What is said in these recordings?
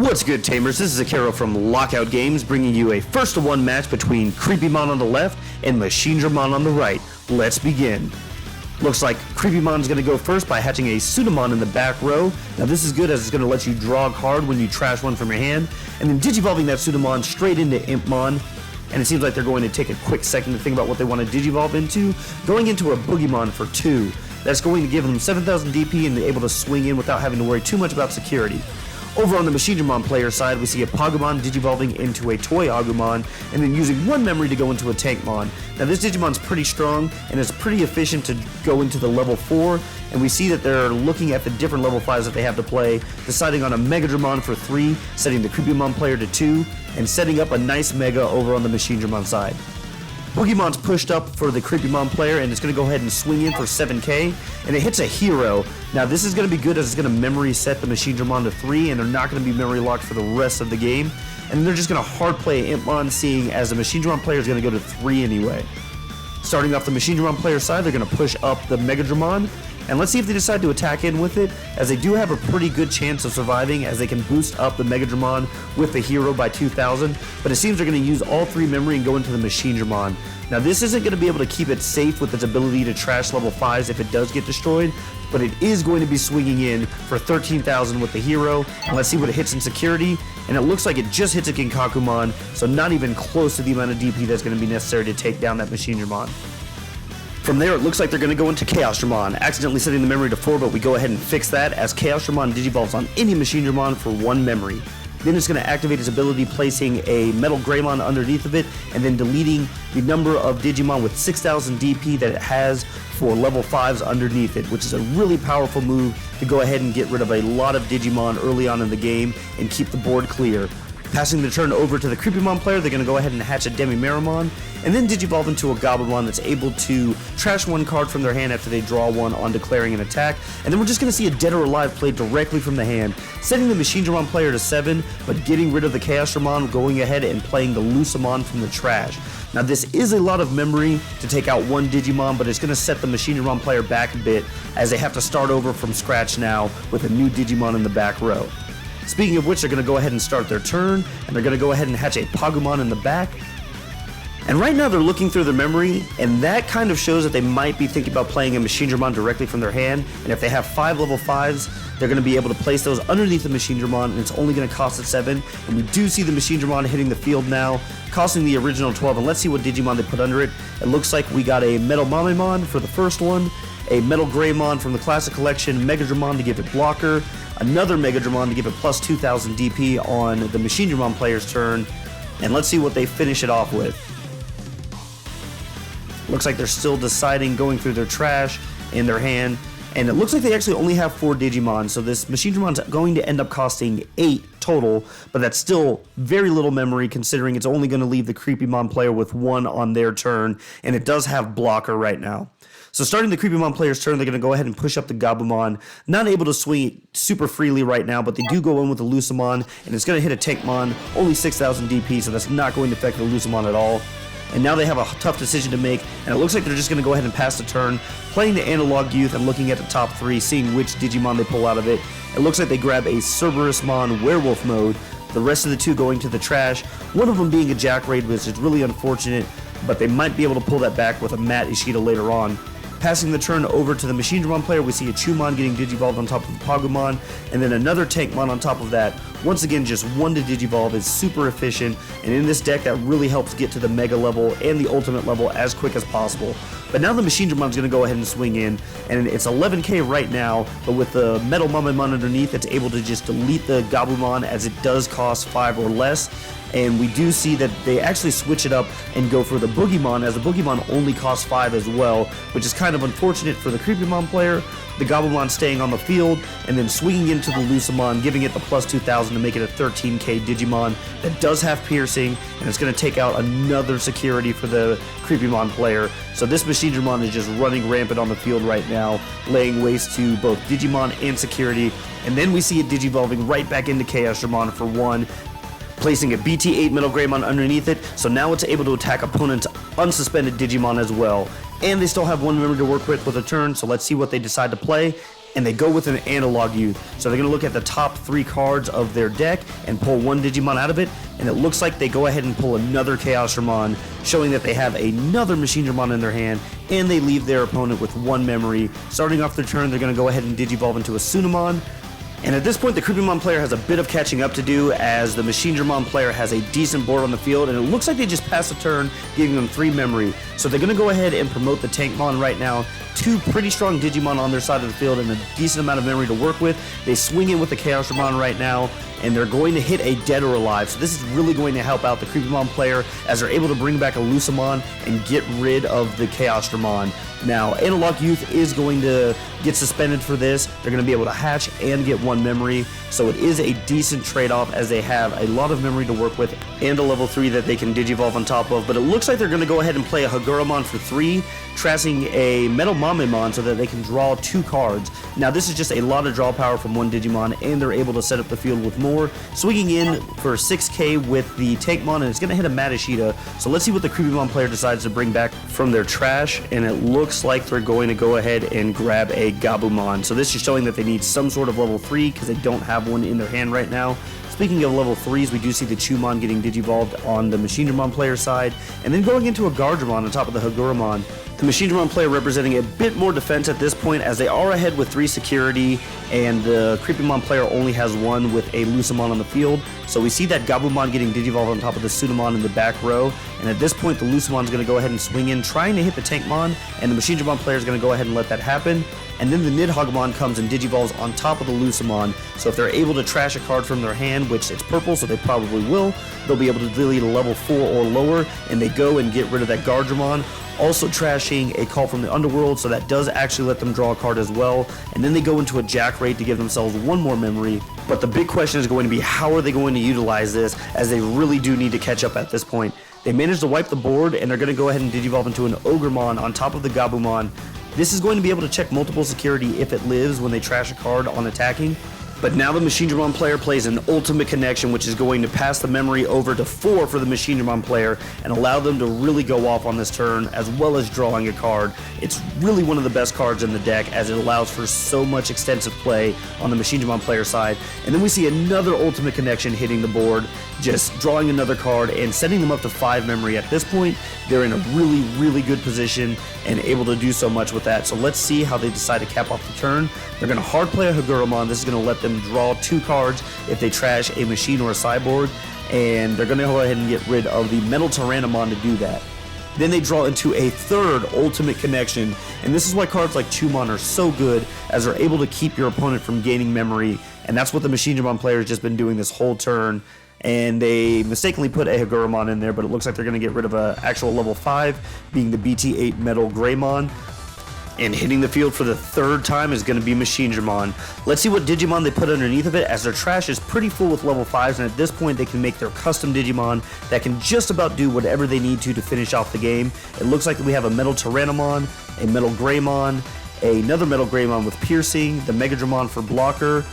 What's good, Tamers? This is Akira from Lockout Games, bringing you a first-to-one match between Creepymon on the left and Machinedramon on the right. Let's begin. Looks like Creepymon's going to go first by hatching a Pseudomon in the back row. Now this is good as it's going to let you draw a card when you trash one from your hand, and then Digivolving that Pseudomon straight into Impmon. And it seems like they're going to take a quick second to think about what they want to Digivolve into, going into a Boogeyman for 2. That's going to give them 7,000 DP and able to swing in without having to worry too much about security. Over on the Machinedramon player side, we see a Pagumon Digivolving into a Toy Agumon, and then using one memory to go into a Tankmon. Now this Digimon's pretty strong, and it's pretty efficient to go into the level 4, and we see that they're looking at the different level 5s that they have to play, deciding on a Megadramon for 3, setting the Creepymon player to 2, and setting up a nice Mega over on the Machinedramon side. Boogeymon's pushed up for the Creepymon player, and it's going to go ahead and swing in for 7k, and it hits a hero. Now this is going to be good as it's going to memory set the Machinedramon to 3, and they're not going to be memory locked for the rest of the game. And they're just going to hard play Impmon, seeing as the Machinedramon player is going to go to 3 anyway. Starting off the Machinedramon player side, they're going to push up the Megadramon, and let's see if they decide to attack in with it, as they do have a pretty good chance of surviving, as they can boost up the Megadramon with the hero by 2,000, but it seems they're going to use all 3 memory and go into the Machinedramon. Now this isn't going to be able to keep it safe with its ability to trash level 5s if it does get destroyed, but it is going to be swinging in for 13,000 with the hero, and let's see what it hits in security, and it looks like it just hits a Kinkakumon, so not even close to the amount of DP that's going to be necessary to take down that Machinedramon. From there, it looks like they're going to go into Chaosdramon, accidentally setting the memory to 4, but we go ahead and fix that as Chaosdramon Digivolves on any Machinedramon for 1 memory. Then it's going to activate its ability, placing a Metal Greymon underneath of it, and then deleting the number of Digimon with 6,000 DP that it has for level 5s underneath it, which is a really powerful move to go ahead and get rid of a lot of Digimon early on in the game and keep the board clear. Passing the turn over to the Creepymon player, they're going to go ahead and hatch a Demimeramon, and then Digivolve into a Goblimon that's able to trash 1 card from their hand after they draw 1 on declaring an attack, and then we're just going to see a Dead or Alive played directly from the hand, setting the Machinedramon player to 7, but getting rid of the Chaosdramon, going ahead and playing the Lucemon from the trash. Now this is a lot of memory to take out 1 Digimon, but it's going to set the Machinedramon player back a bit, as they have to start over from scratch now with a new Digimon in the back row. Speaking of which, they're going to go ahead and start their turn, and they're going to go ahead and hatch a Pagumon in the back. And right now they're looking through their memory, and that kind of shows that they might be thinking about playing a Machinedramon directly from their hand, and if they have 5 level 5s, they're going to be able to place those underneath the Machinedramon, and it's only going to cost it 7, and we do see the Machinedramon hitting the field now, costing the original 12, and let's see what Digimon they put under it. It looks like we got a Metal Mamemon for the first one, a Metal Greymon from the Classic Collection, Megadramon to give it blocker, another Megadramon to give it plus 2,000 DP on the Machinedramon player's turn, and let's see what they finish it off with. Looks like they're still deciding, going through their trash in their hand, and it looks like they actually only have 4 Digimon, so this Machinedramon's going to end up costing 8 total, but that's still very little memory considering it's only going to leave the Creepymon player with 1 on their turn, and it does have blocker right now. So starting the Creepymon player's turn, they're going to go ahead and push up the Gabumon. Not able to swing it super freely right now, but they do go in with the Lucemon, and it's going to hit a Tankmon, only 6,000 DP, so that's not going to affect the Lucemon at all. And now they have a tough decision to make, and it looks like they're just going to go ahead and pass the turn, playing the Analog Youth and looking at the top 3, seeing which Digimon they pull out of it. It looks like they grab a Cerberusmon Werewolf mode, the rest of the 2 going to the trash, one of them being a Jackraid, which is really unfortunate, but they might be able to pull that back with a Matt Ishida later on. Passing the turn over to the Machinedramon player, we see a Chumon getting Digivolved on top of the Pagumon, and then another Tankmon on top of that. Once again, just 1 to Digivolve is super efficient, and in this deck that really helps get to the Mega level and the Ultimate level as quick as possible. But now the Machinedramon's going to go ahead and swing in, and it's 11k right now, but with the Metal Mamemon underneath, it's able to just delete the Gabumon as it does cost 5 or less. And we do see that they actually switch it up and go for the Boogeyman, as the Boogeyman only costs 5 as well, which is kind of unfortunate for the Creepymon player. The Gabumon staying on the field, and then swinging into the Lucemon, giving it the plus 2,000 to make it a 13k Digimon that does have piercing, and it's going to take out another security for the Creepymon player. So this Machinedramon is just running rampant on the field right now, laying waste to both Digimon and security, and then we see it Digivolving right back into Chaosdramon for 1, placing a BT-8 Metal Greymon underneath it, so now it's able to attack opponents' unsuspended Digimon as well. And they still have 1 memory to work with a turn, so let's see what they decide to play. and they go with an Analog Youth. So they're going to look at the top 3 cards of their deck and pull one Digimon out of it, and it looks like they go ahead and pull another Chaosdramon, showing that they have another Machinedramon in their hand, and they leave their opponent with 1 memory. Starting off their turn, they're going to go ahead and Digivolve into a Sunamon. And at this point, the Creepymon player has a bit of catching up to do, as the Machinedramon player has a decent board on the field, and it looks like they just passed a turn, giving them 3 memory. So they're going to go ahead and promote the Tankmon right now. 2 pretty strong Digimon on their side of the field and a decent amount of memory to work with. They swing in with the Chaosdramon right now, and they're going to hit a Dead or Alive. So this is really going to help out the Creepymon player, as they're able to bring back a Lucamon and get rid of the Chaosdramon. Now, Analog Youth is going to get suspended for this. They're going to be able to hatch and get 1 memory, so it is a decent trade-off, as they have a lot of memory to work with and a level 3 that they can Digivolve on top of. But it looks like they're going to go ahead and play a Haguramon for 3, trashing a Metal Mamemon so that they can draw 2 cards. Now, this is just a lot of draw power from 1 Digimon, and they're able to set up the field with more. Swinging in for 6k with the Tankmon, and it's going to hit a Madashita. So let's see what the Creepymon player decides to bring back from their trash, and it looks like they're going to go ahead and grab a Gabumon. So this is showing that they need some sort of level 3, because they don't have one in their hand right now. Speaking of level 3s, we do see the Chumon getting Digivolved on the Machinedramon player side, and then going into a Guardramon on top of the Haguramon. The Machinedramon player representing a bit more defense at this point, as they are ahead with 3 security, and the Creepymon player only has 1 with a Lucamon on the field. So we see that Gabumon getting Digivolved on top of the Sunamon in the back row, and at this point the Lucamon's going to go ahead and swing in, trying to hit the Tankmon, and the Machinedramon player is going to go ahead and let that happen. And then the Nidhoggmon comes and Digivolves on top of the Lucamon, so if they're able to trash a card from their hand, which it's purple, so they probably will, they'll be able to delete a level 4 or lower, and they go and get rid of that Guardramon, also trashing a Call from the Underworld, so that does actually let them draw a card as well. And then they go into a Jack Rate to give themselves 1 more memory. But the big question is going to be, how are they going to utilize this, as they really do need to catch up at this point. They managed to wipe the board, and they're going to go ahead and Digivolve into an Ogremon on top of the Gabumon. This is going to be able to check multiple security if it lives when they trash a card on attacking. But now the Machinedramon player plays an Ultimate Connection, which is going to pass the memory over to 4 for the Machinedramon player and allow them to really go off on this turn, as well as drawing a card. It's really one of the best cards in the deck, as it allows for so much extensive play on the Machinedramon player side. And then we see another Ultimate Connection hitting the board, just drawing another card and setting them up to 5 memory. At this point, they're in a really, really good position and able to do so much with that. So let's see how they decide to cap off the turn. They're going to hard play a Haguramon. This is going to let them draw 2 cards if they trash a machine or a cyborg, and they're going to go ahead and get rid of the Metal Tyrannomon to do that. Then they draw into a 3rd Ultimate Connection, and this is why cards like Chumon are so good, as they're able to keep your opponent from gaining memory, and that's what the Machinedramon player has just been doing this whole turn. And they mistakenly put a Haguramon in there, but it looks like they're going to get rid of an actual level 5, being the BT-8 Metal Greymon. And hitting the field for the 3rd time is going to be Machinedramon. Let's see what Digimon they put underneath of it, as their trash is pretty full with level 5s, and at this point they can make their custom Digimon that can just about do whatever they need to finish off the game. It looks like we have a Metal Tyrannomon, a Metal Greymon, another Metal Greymon with Piercing, the Megadramon for Blocker,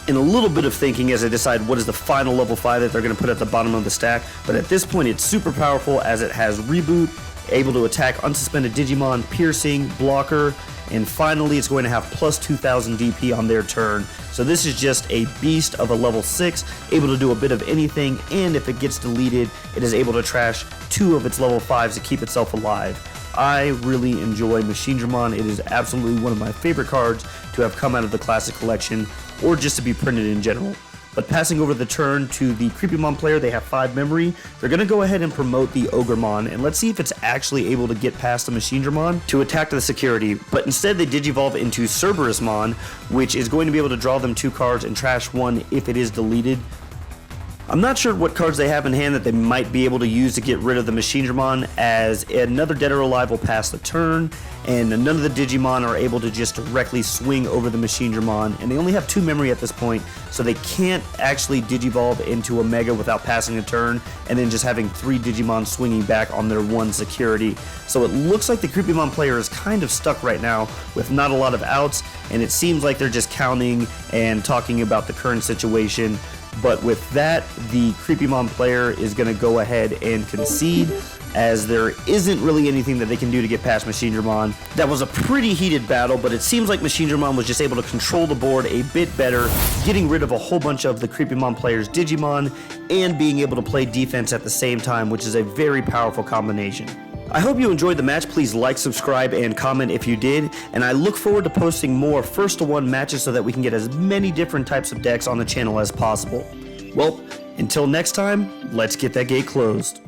and a little bit of thinking as they decide what is the final level 5 that they're going to put at the bottom of the stack. But at this point it's super powerful, as it has Reboot, able to attack unsuspended Digimon, Piercing, Blocker, and finally it's going to have plus 2000 DP on their turn. So this is just a beast of a level 6, able to do a bit of anything, and if it gets deleted, it is able to trash 2 of its level 5s to keep itself alive. I really enjoy Machinedramon. It is absolutely one of my favorite cards to have come out of the Classic Collection, or just to be printed in general. But passing over the turn to the Creepymon player, they have 5 memory. They're going to go ahead and promote the Ogremon, and let's see if it's actually able to get past the Machinedramon to attack the security. But instead they Digivolve into Cerberusmon, which is going to be able to draw them 2 cards and trash 1 if it is deleted. I'm not sure what cards they have in hand that they might be able to use to get rid of the Machinedramon, as another Dead or Alive will pass the turn, and none of the Digimon are able to just directly swing over the Machinedramon, and they only have 2 memory at this point, so they can't actually Digivolve into a Mega without passing a turn, and then just having 3 Digimon swinging back on their 1 security. So it looks like the Creepymon player is kind of stuck right now with not a lot of outs, and it seems like they're just counting and talking about the current situation. But with that, the Creepymon player is going to go ahead and concede, as there isn't really anything that they can do to get past Machinedramon. That was a pretty heated battle, but it seems like Machinedramon was just able to control the board a bit better, getting rid of a whole bunch of the Creepymon players' Digimon, and being able to play defense at the same time, which is a very powerful combination. I hope you enjoyed the match. Please like, subscribe, and comment if you did, and I look forward to posting more 1-to-1 matches so that we can get as many different types of decks on the channel as possible. Well, until next time, let's get that gate closed.